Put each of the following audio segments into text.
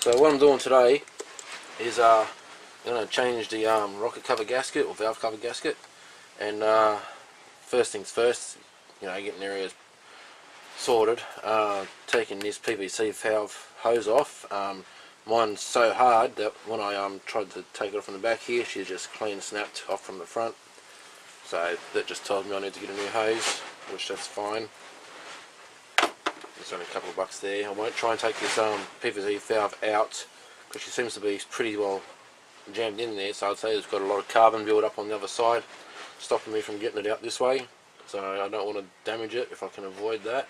So what I'm doing today is I'm going to change the rocket cover gasket or valve cover gasket, and first things first, getting the areas sorted, taking this PVC valve hose off. Mine's so hard that when I tried to take it off from the back here, she just clean snapped off from the front, so that just tells me I need to get a new hose, which that's fine. There's only a couple of bucks there. I won't try and take this PVC valve out because she seems to be pretty well jammed in there, so I'd say it's got a lot of carbon build up on the other side, stopping me from getting it out this way, so I don't want to damage it if I can avoid that.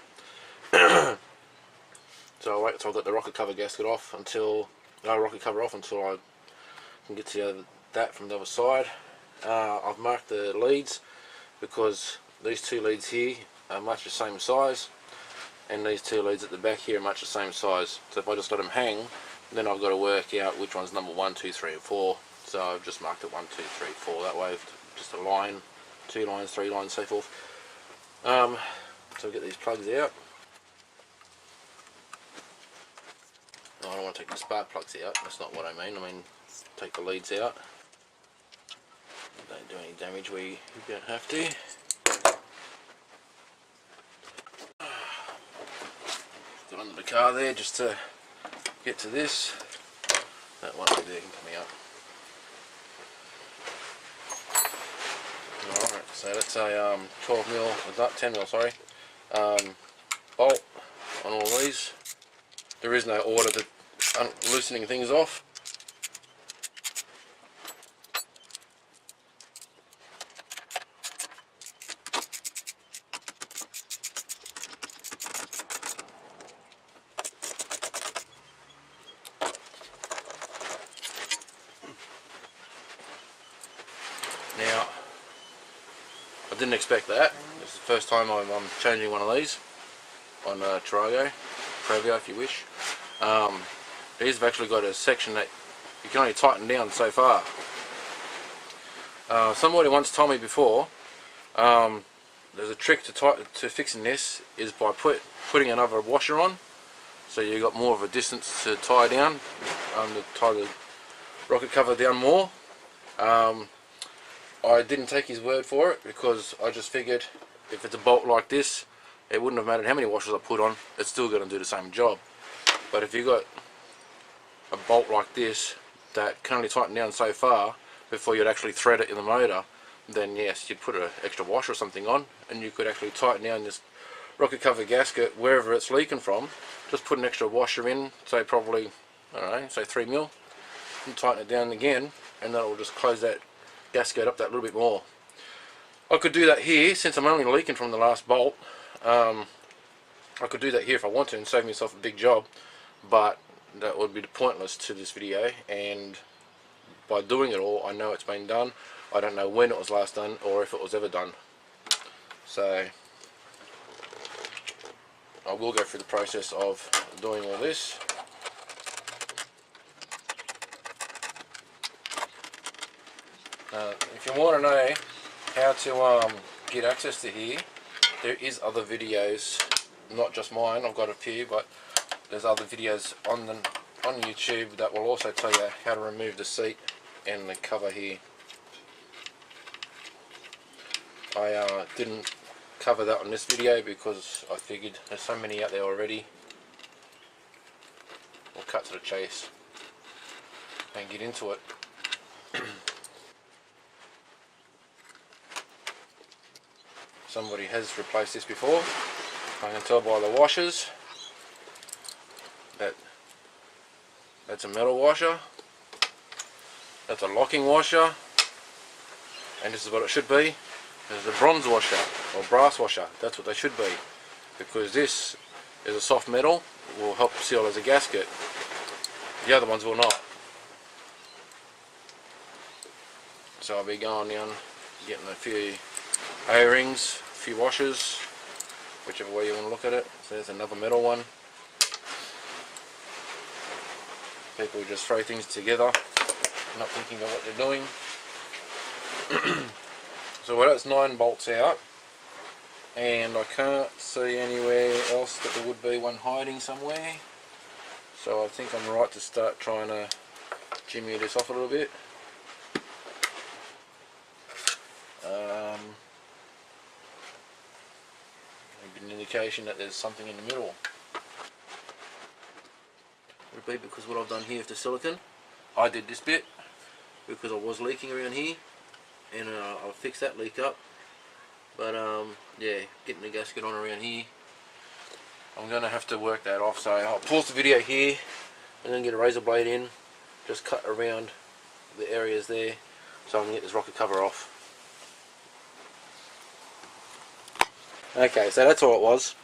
So I'll wait until I've got the rocket cover gasket off until I can get to that from the other side. I've marked the leads because these two leads here are much the same size, and these two leads at the back here are much the same size. So if I just let them hang, then I've got to work out which one's number 1, 2, 3 and 4. So I've just marked it 1, 2, 3, 4. That way, just a line, 2 lines, 3 lines, so forth. So I'll get these plugs out. No, I don't want to take the spark plugs out. That's not what I mean. I mean, take the leads out. Don't do any damage where you don't have to. Got under the car there just to get to this. That one over there can come out. Alright, so that's a 10mm, sorry, bolt on all these. There is no order to loosening things off. Now, I didn't expect that. This is the first time I'm changing one of these on Tarago Previa, if you wish. These have actually got a section that you can only tighten down so far. Somebody once told me before, there's a trick to fixing this is by putting another washer on, so you got more of a distance to tie down, to tie the rocket cover down more. I didn't take his word for it because I just figured if it's a bolt like this, it wouldn't have mattered how many washers I put on, it's still going to do the same job. But if you've got a bolt like this that can only tighten down so far before you'd actually thread it in the motor, then yes, you'd put an extra washer or something on and you could actually tighten down this rocket cover gasket wherever it's leaking from. Just put an extra washer in, say probably, I don't know, say 3mm, and tighten it down again, and that will just close that gasket up that little bit more. I could do that here since I'm only leaking from the last bolt. I could do that here if I want to and save myself a big job, but that would be pointless to this video, and by doing it all I know it's been done. I don't know when it was last done or if it was ever done, so I will go through the process of doing all this. If you want to know how to get access to here, there is other videos, not just mine. I've got a few, but there's other videos on YouTube that will also tell you how to remove the seat and the cover here. I didn't cover that on this video because I figured there's so many out there already. We'll cut to the chase and get into it. Somebody has replaced this before. I can tell by the washers that that's a metal washer, that's a locking washer, and this is what it should be. This is a bronze washer or brass washer. That's what they should be, because this is a soft metal, will help seal as a gasket. The other ones will not. So I'll be going down, getting a few O-rings, a few washers, whichever way you want to look at it. So there's another metal one. People just throw things together, not thinking of what they're doing. So well, that's 9 bolts out, and I can't see anywhere else that there would be one hiding somewhere. So I think I'm right to start trying to jimmy this off a little bit. Maybe an indication that there's something in the middle. Would it be because what I've done here with the silicone? I did this bit because I was leaking around here, and I'll fix that leak up. But yeah, getting the gasket on around here, I'm going to have to work that off. So I'll pause the video here and then get a razor blade in, just cut around the areas there so I can get this rocket cover off. Okay, so that's all it was.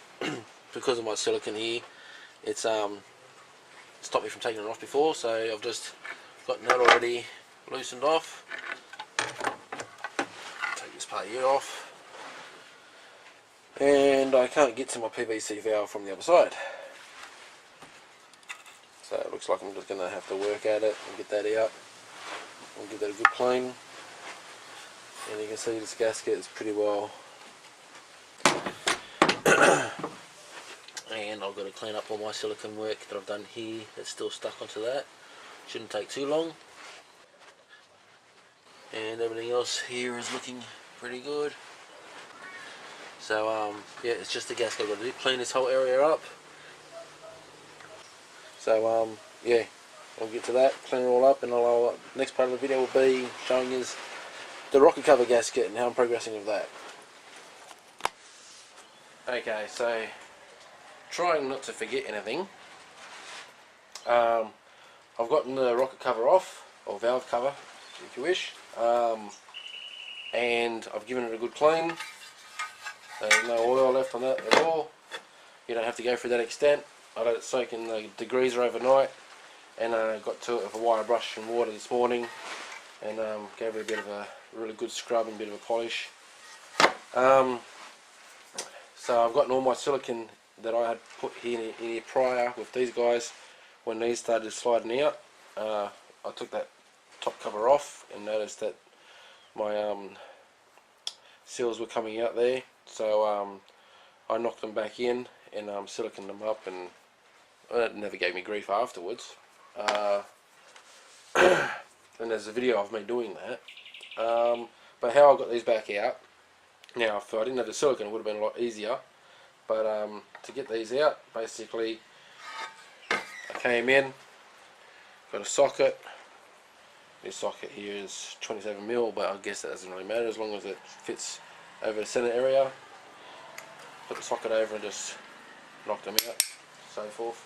Because of my silicone here, it's stopped me from taking it off before, so I've just got that already loosened off. Take this part here off. And I can't get to my PVC valve from the other side. So it looks like I'm just going to have to work at it and get that out. I'll give that a good clean. And you can see this gasket is pretty well. And I've got to clean up all my silicone work that I've done here that's still stuck onto that. Shouldn't take too long. And everything else here is looking pretty good. So yeah, it's just the gasket I've got to do. Clean this whole area up. So yeah, I'll get to that, clean it all up, and next part of the video will be showing you the rocket cover gasket and how I'm progressing with that. Okay, so trying not to forget anything. I've gotten the rocket cover off, or valve cover if you wish, and I've given it a good clean. There's no oil left on that at all. You don't have to go through that extent. I let it soak in the degreaser overnight, and got to it with a wire brush and water this morning, and gave it a bit of a really good scrub and a bit of a polish. So I've gotten all my silicone that I had put here in here prior with these guys. When these started sliding out, I took that top cover off and noticed that my seals were coming out there. So I knocked them back in and siliconed them up, and it never gave me grief afterwards. And there's a video of me doing that. But how I got these back out, now if I didn't have the silicone it would have been a lot easier, but to get these out, basically I came in, got a socket. This socket here is 27mm, but I guess that doesn't really matter as long as it fits over the center area. Put the socket over and just knocked them out, so forth,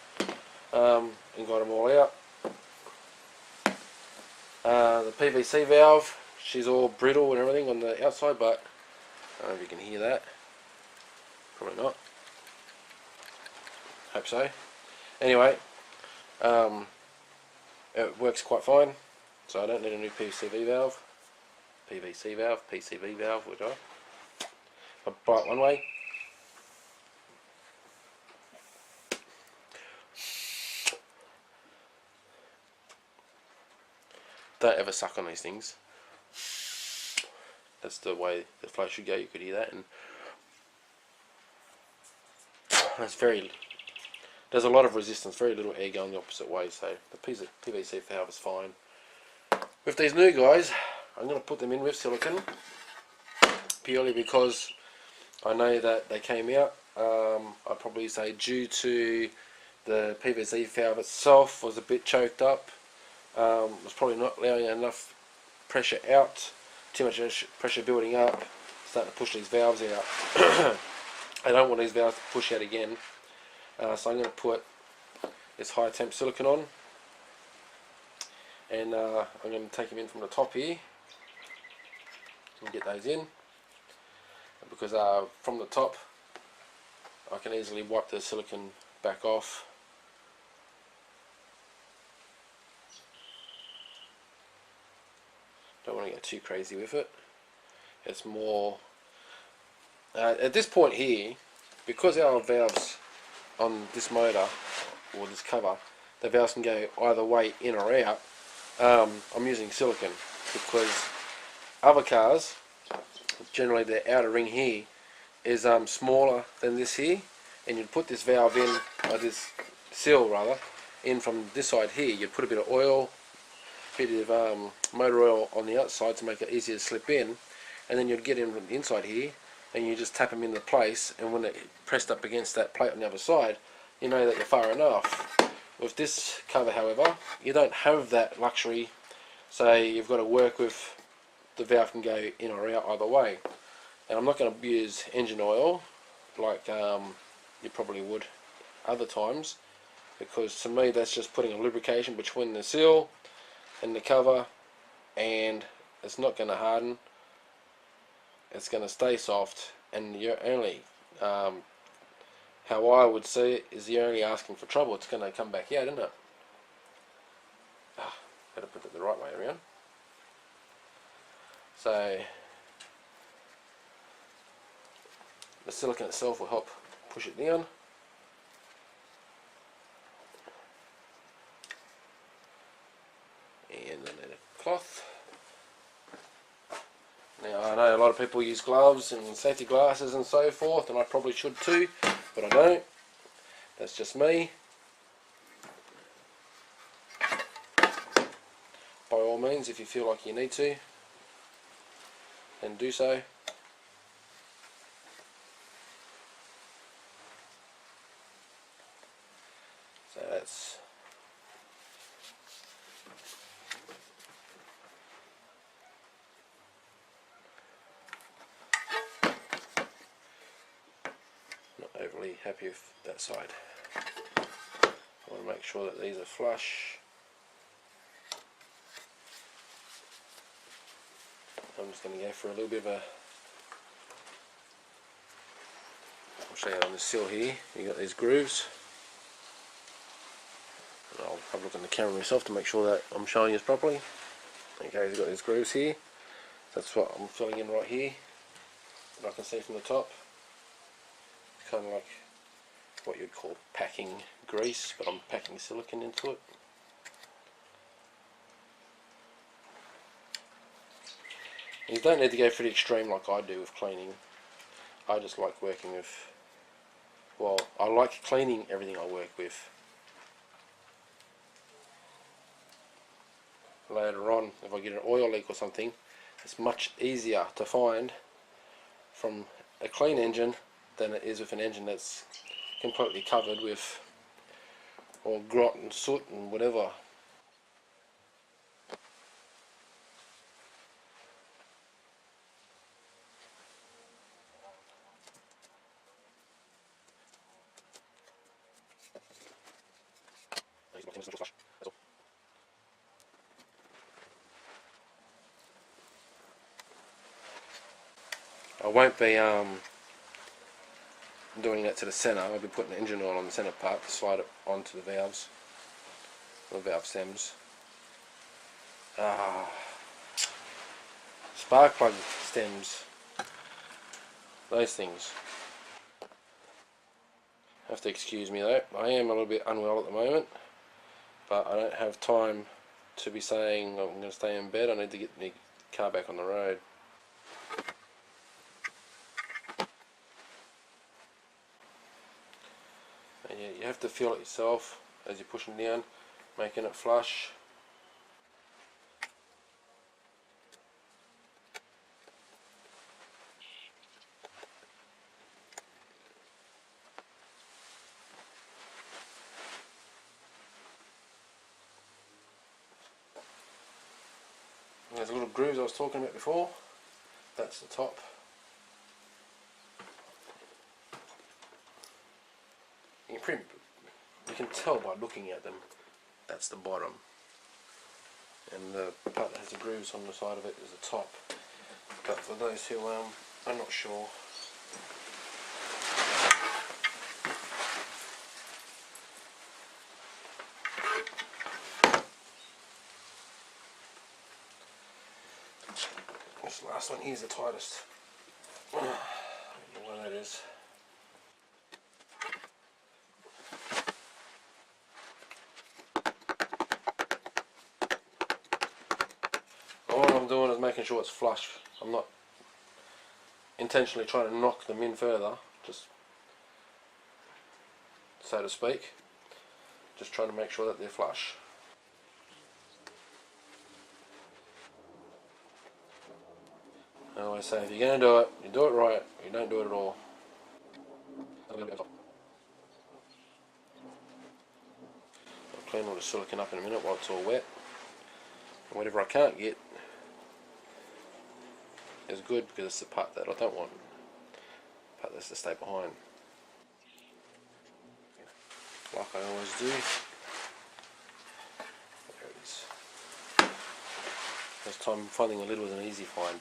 and got them all out. The PVC valve, she's all brittle and everything on the outside, but I don't know if you can hear that. Probably not. Hope so. Anyway, it works quite fine, so I don't need a new PCV valve. PCV valve, which I buy it one way. Don't ever suck on these things. That's the way the flow should go. You could hear that, and that's there's a lot of resistance, very little air going the opposite way, so the PVC valve is fine. With these new guys, I'm going to put them in with silicone, purely because I know that they came out, I'd probably say due to the PVC valve itself was a bit choked up, was probably not allowing enough pressure out, too much pressure building up, starting to push these valves out. I don't want these valves to push out again, so I'm going to put this high temp silicone on, and I'm going to take them in from the top here and get those in, because from the top I can easily wipe the silicone back off. Don't want to get too crazy with it. It's more at this point here, because our valves on this motor or this cover, the valves can go either way, in or out. I'm using silicone because other cars, generally the outer ring here is smaller than this here, and you'd put this valve in, or this seal rather, in from this side here, you'd put a bit of oil, a bit of motor oil on the outside to make it easier to slip in, and then you'd get in from the inside here, and you just tap them into place, and when it pressed up against that plate on the other side, you know that you're far enough. With this cover, however, you don't have that luxury, so you've got to work with the valve can go in or out either way. And I'm not going to use engine oil like you probably would other times, because to me that's just putting a lubrication between the seal and the cover, and it's not going to harden, it's going to stay soft, and you're only how I would see it is you're only asking for trouble. It's going to come back out, isn't it? Better put it the right way around. So the silicone itself will help push it down. And then a cloth. Now I know a lot of people use gloves and safety glasses and so forth, and I probably should too, but I don't. That's just me. By all means, if you feel like you need to, then do so. So that's not overly happy with that side. I want to make sure that these are flush. I'm just going to go for a little bit of a, I'll show you on the seal here, you got these grooves. And I'll have a look on the camera myself to make sure that I'm showing you properly. Okay, you've got these grooves here. That's what I'm filling in right here. And I can see from the top, it's kind of like what you'd call packing grease, but I'm packing silicone into it. You don't need to go pretty extreme like I do with cleaning. I just like working with, well, I like cleaning everything I work with. Later on, if I get an oil leak or something, it's much easier to find from a clean engine than it is with an engine that's completely covered with or grot and soot and whatever. I won't be doing that to the centre. I'll be putting the engine oil on the centre part to slide it onto the valves, the valve stems. Spark plug stems, those things. Have to excuse me though, I am a little bit unwell at the moment, but I don't have time to be saying I'm going to stay in bed. I need to get my car back on the road. And yeah, you have to feel it yourself as you're pushing down, making it flush. And there's the little grooves I was talking about before. That's the top. You can tell by looking at them, that's the bottom. And the part that has the grooves on the side of it is the top. But for those who are not sure, this last one here is the tightest. I don't know why that is. All I'm doing is making sure it's flush. I'm not intentionally trying to knock them in further, just so to speak. just trying to make sure that they're flush. I always say, if you're going to do it, you do it right, you don't do it at all. I'll clean all the silicone up in a minute while it's all wet. And whatever I can't get is good, because it's the part that I don't want. The part that's to stay behind. Like I always do. There it is. This time finding a lid was an easy find.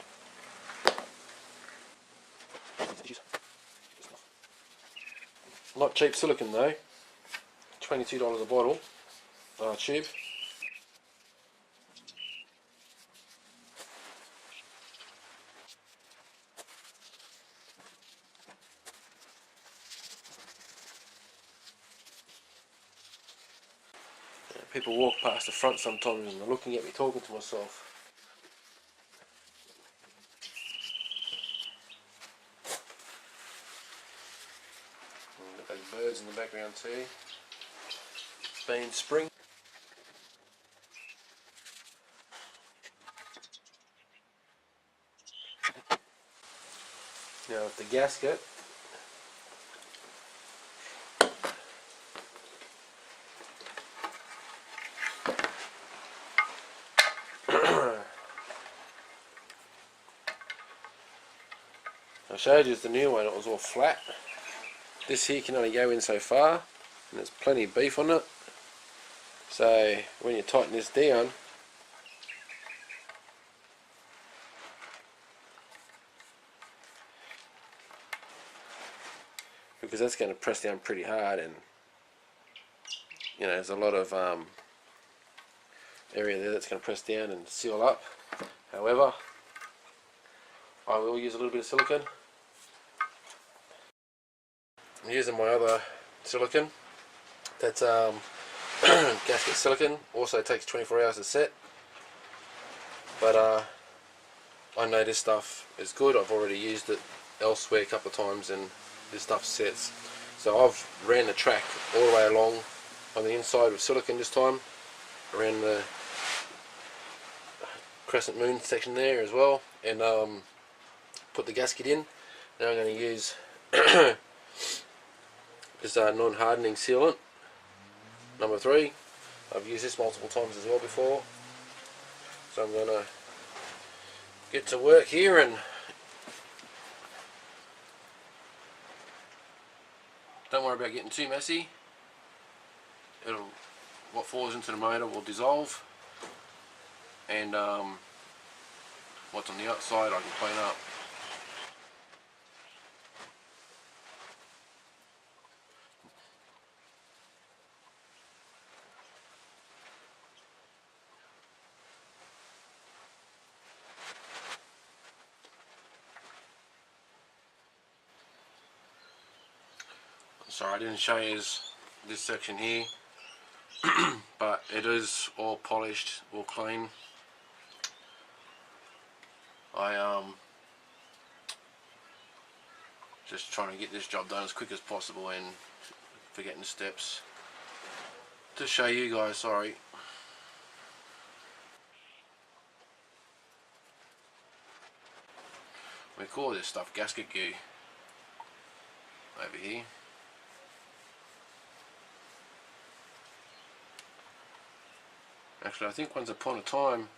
Not cheap silicone though. $22 a bottle. Tube. People walk past the front sometimes and they're looking at me talking to myself. Got those birds in the background too. It's been spring. Now with the gasket, I showed you the new one, it was all flat. This here can only go in so far, and there's plenty of beef on it. So when you tighten this down, because that's going to press down pretty hard, and you know there's a lot of area there that's going to press down and seal up. However, I will use a little bit of silicone. I'm using my other silicone. That's gasket silicone. Also takes 24 hours to set. But I know this stuff is good. I've already used it elsewhere a couple of times and this stuff sets. So I've ran the track all the way along on the inside with silicone this time. Around the crescent moon section there as well. And put the gasket in. Now I'm going to use this non-hardening sealant, number 3. I've used this multiple times as well before. So I'm going to get to work here, and don't worry about getting too messy. What falls into the motor will dissolve, and what's on the outside I can clean up. Sorry I didn't show you this section here, but it is all polished, all clean. I just trying to get this job done as quick as possible and forgetting the steps to show you guys. Sorry. We call this stuff gasket goo over here. Actually, I think once upon a time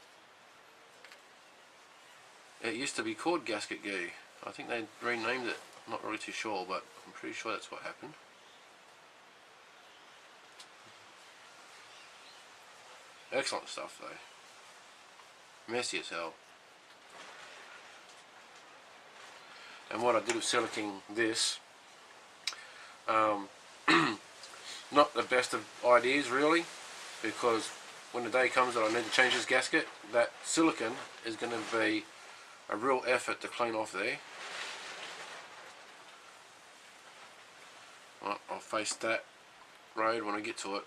it used to be called gasket goo. I think they renamed it, I'm not really too sure, but I'm pretty sure that's what happened. Excellent stuff though. Messy as hell. And what I did with siliconing this, not the best of ideas really, because when the day comes that I need to change this gasket, that silicone is going to be a real effort to clean off there. Well, I'll face that road when I get to it.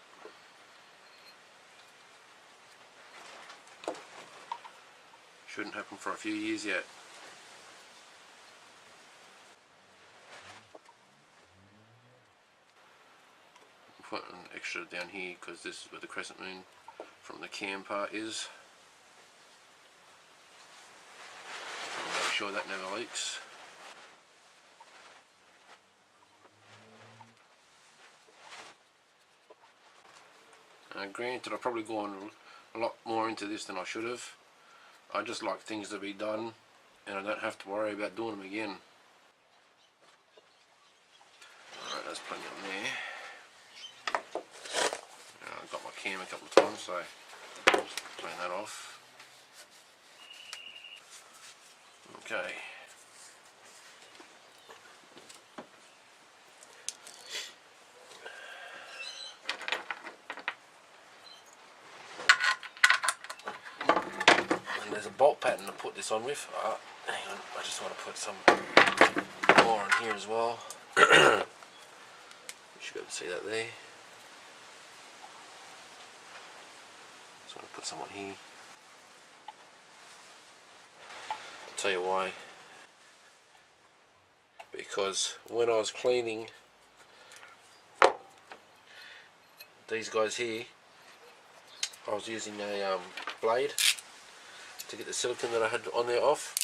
Shouldn't happen for a few years yet. put an extra down here because this is where the crescent moon from the cam part is. I'll make sure that never leaks. Granted, I've probably gone a lot more into this than I should have. I just like things to be done and I don't have to worry about doing them again. Alright, that's plenty on there. I've got my cam a couple of times, so just clean that off. Okay. And there's a bolt pattern to put this on with. Hang on, I just want to put some more on here as well. You should be able to see that there. Just want to put some on here. I'll tell you why. Because when I was cleaning these guys here, I was using a blade to get the silicone that I had on there off,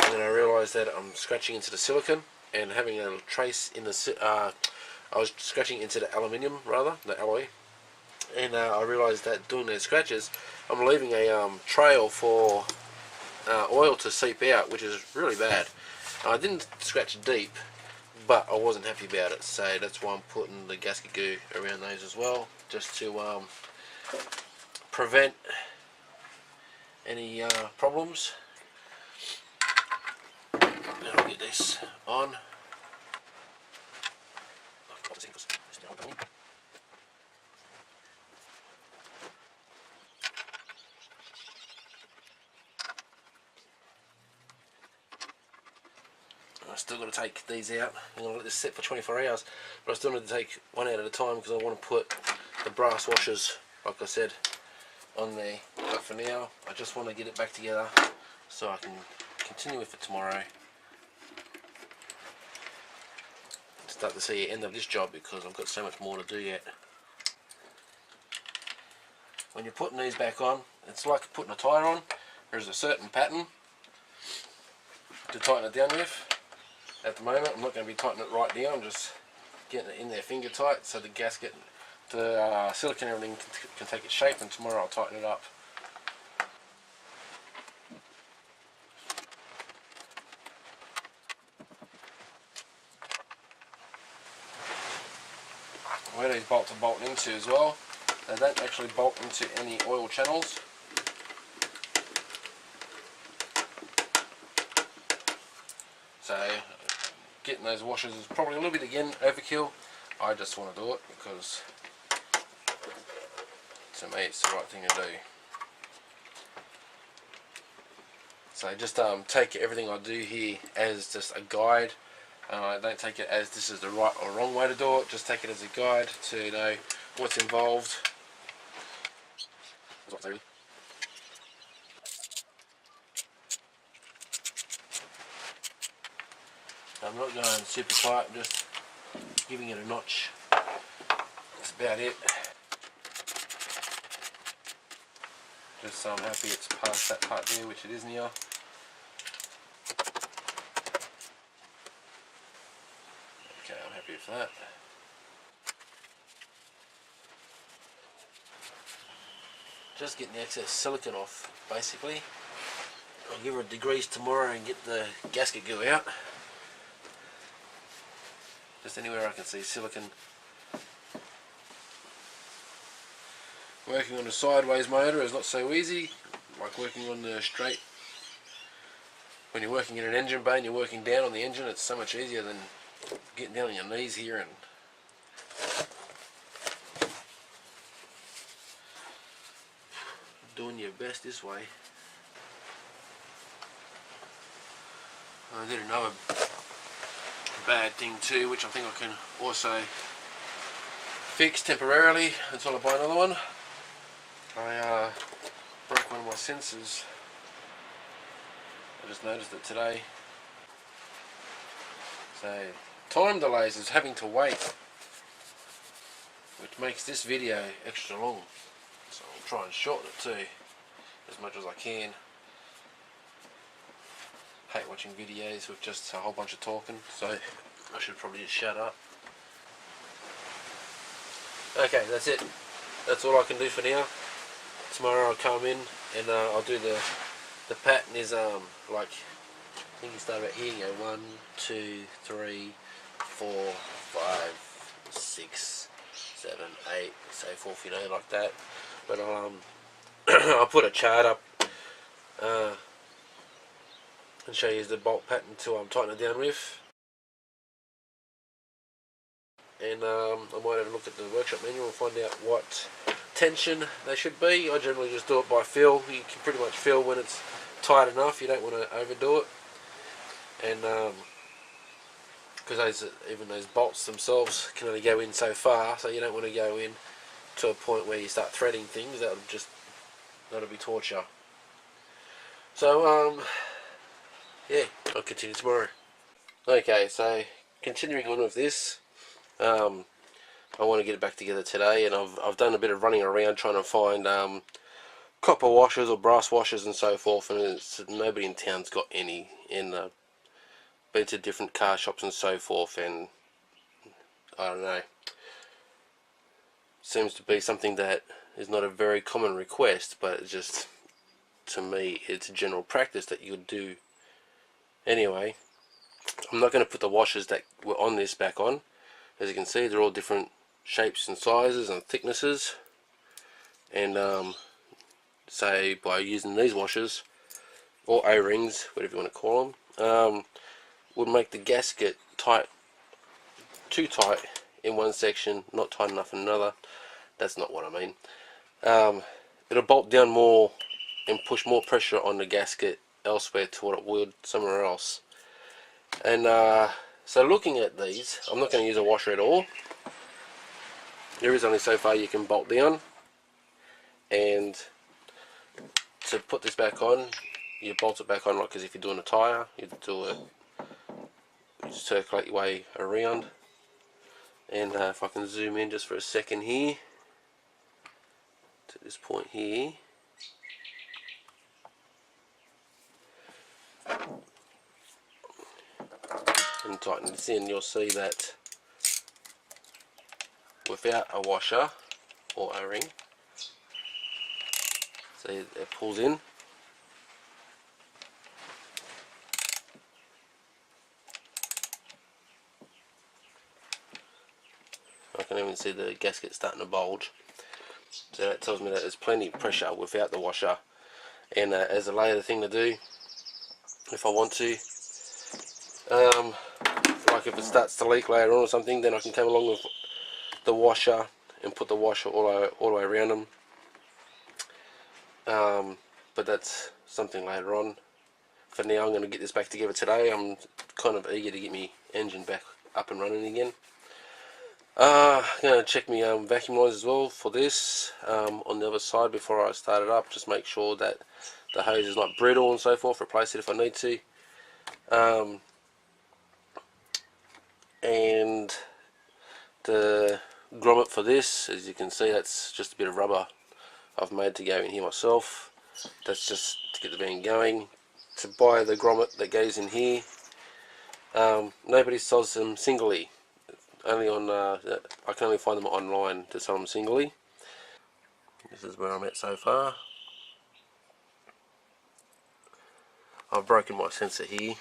and then I realised that I'm scratching into the silicone and having a trace in the I was scratching into the aluminium, rather, the alloy, and I realised that doing those scratches I'm leaving a trail for oil to seep out, which is really bad. I didn't scratch deep, but I wasn't happy about it, so that's why I'm putting the gasket goo around those as well, just to prevent any problems. Now I'll get this on. I still got to take these out. I'm going to let this sit for 24 hours, but I still need to take one out at a time because I want to put the brass washers, like I said, on there. But for now, I just want to get it back together so I can continue with it tomorrow. Start to see the end of this job because I've got so much more to do yet. When you're putting these back on, it's like putting a tyre on. There's a certain pattern to tighten it down with. At the moment, I'm not going to be tightening it right down. I'm just getting it in there finger tight so the gasket, the silicone, everything can take its shape, and tomorrow I'll tighten it up. Where these bolts are bolting into as well, they don't actually bolt into any oil channels. So getting those washers is probably a little bit, again, overkill. I just want to do it because to me it's the right thing to do. So just take everything I do here as just a guide. Don't take it as this is the right or wrong way to do it. Just take it as a guide to know what's involved. I'm not going super tight, I'm just giving it a notch. That's about it. Just so I'm happy it's past that part there, which it is now. Okay, I'm happy with that. Just getting the excess silicone off, basically. I'll give her a degrease tomorrow and get the gasket goo out. Just anywhere I can see silicone. Working on a sideways motor is not so easy, like working on the straight. When you're working in an engine bay and you're working down on the engine, it's so much easier than getting down on your knees here and doing your best this way. I did another bad thing too, which I think I can also fix temporarily until I buy another one. I broke one of my sensors. I just noticed it today. So time delays is having to wait which makes this video extra long, so I'll try and shorten it too as much as I can. Hate watching videos with just a whole bunch of talking, so I should probably just shut up. Okay, that's it. That's all I can do for now. Tomorrow I'll come in and I'll do the pattern is like, I think you start about here, you go 1, 2, 3, 4, 5, 6, 7, 8, so forth, you know, like that. But I'll I'll put a chart up and show you the bolt pattern to tighten it down with. And I might have a look at the workshop manual and find out what tension they should be. I generally just do it by feel. You can pretty much feel when it's tight enough. You don't want to overdo it. And because even those bolts themselves can only go in so far, so you don't want to go in to a point where you start threading things. That'll be torture. So yeah, I'll continue tomorrow. Okay, so continuing on with this, I want to get it back together today, and I've done a bit of running around trying to find copper washers or brass washers and so forth, and nobody in town's got any. Been to different car shops and so forth, and I don't know, seems to be something that is not a very common request, but it's just, to me, it's a general practice that you would do anyway. I'm not going to put the washers that were on this back on. As you can see, they're all different shapes and sizes and thicknesses, and say by using these washers or O-rings, whatever you want to call them, would make the gasket too tight in one section, not tight enough in another. That's not what I mean. It'll bolt down more and push more pressure on the gasket elsewhere to what it would somewhere else. And so looking at these, I'm not going to use a washer at all. There is only so far you can bolt down, and to put this back on, you bolt it back on like as if you're doing a tyre. You do it, you circulate your way around. And if I can zoom in just for a second here to this point here, and tighten this in, you'll see that without a washer or O-ring, see it pulls in. I can even see the gasket starting to bulge, so that tells me that there's plenty of pressure without the washer. And as a later thing to do, if I want to, like if it starts to leak later on or something, then I can come along with the washer and put the washer all the way around them. But that's something later on. For now, I'm going to get this back together today. I'm kind of eager to get my engine back up and running again. I'm going to check my vacuum lines as well for this on the other side before I start it up. Just make sure that the hose is not brittle and so forth. Replace it if I need to. And the grommet for this, as you can see, that's just a bit of rubber I've made to go in here myself. That's just to get the van going. To buy the grommet that goes in here, nobody sells them singly. Only on I can only find them online to sell them singly. This is where I'm at so far. I've broken my sensor here,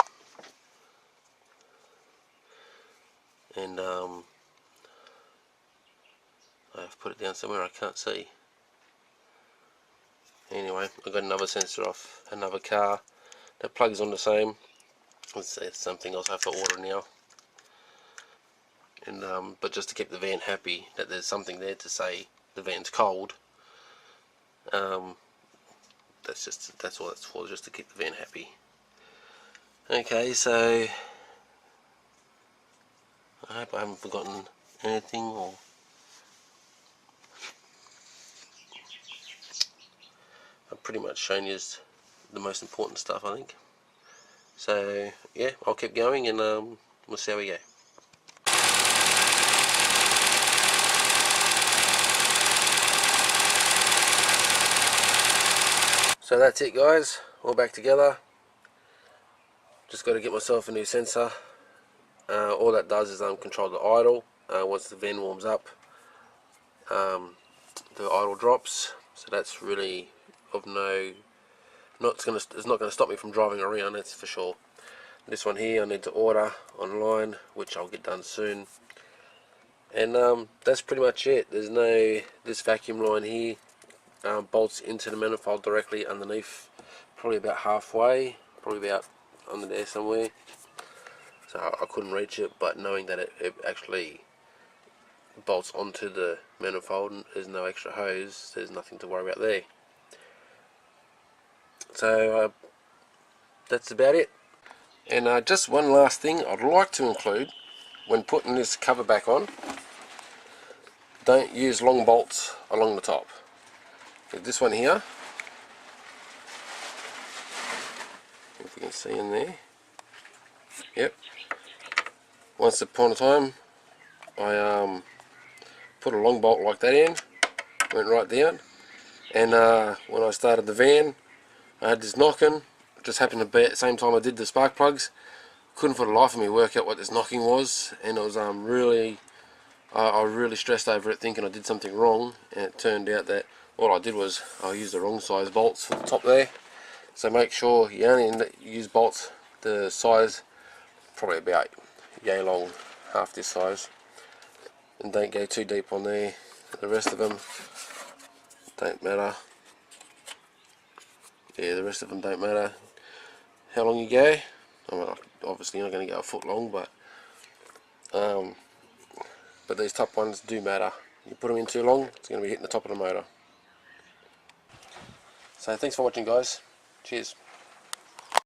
and I've put it down somewhere I can't see. Anyway, I've got another sensor off another car that plugs on the same. Let's see, it's something else I have to order now. And but just to keep the van happy that there's something there to say the van's cold. That's all that's for, just to keep the van happy. Okay, so I hope I haven't forgotten anything, or I've pretty much shown you the most important stuff, I think. So yeah, I'll keep going, and we'll see how we go. So that's it guys, all back together. Just got to get myself a new sensor. All that does is control the idle. Once the van warms up, the idle drops. So that's really of no, it's not going to stop me from driving around, that's for sure. This one here I need to order online, which I'll get done soon. And that's pretty much it. There's no, this vacuum line here bolts into the manifold directly underneath, probably about halfway, probably about under there somewhere. So I couldn't reach it, but knowing that it actually bolts onto the manifold and there's no extra hose, there's nothing to worry about there. So that's about it. And just one last thing I'd like to include when putting this cover back on: don't use long bolts along the top. Like this one here, if you can see in there, yep, once upon a time I put a long bolt like that in, went right down, and when I started the van I had this knocking. Just happened to be at the same time I did the spark plugs. Couldn't for the life of me work out what this knocking was, and it was really, I really stressed over it, thinking I did something wrong, and it turned out that all I did was I used the wrong size bolts for the top there. So make sure you only use bolts the size, probably about yay long, half this size, and don't go too deep on there. The rest of them don't matter. Yeah, the rest of them don't matter how long you go. I mean, obviously you're not going to go a foot long, but these top ones do matter. You put them in too long, it's going to be hitting the top of the motor. So thanks for watching guys. Cheers.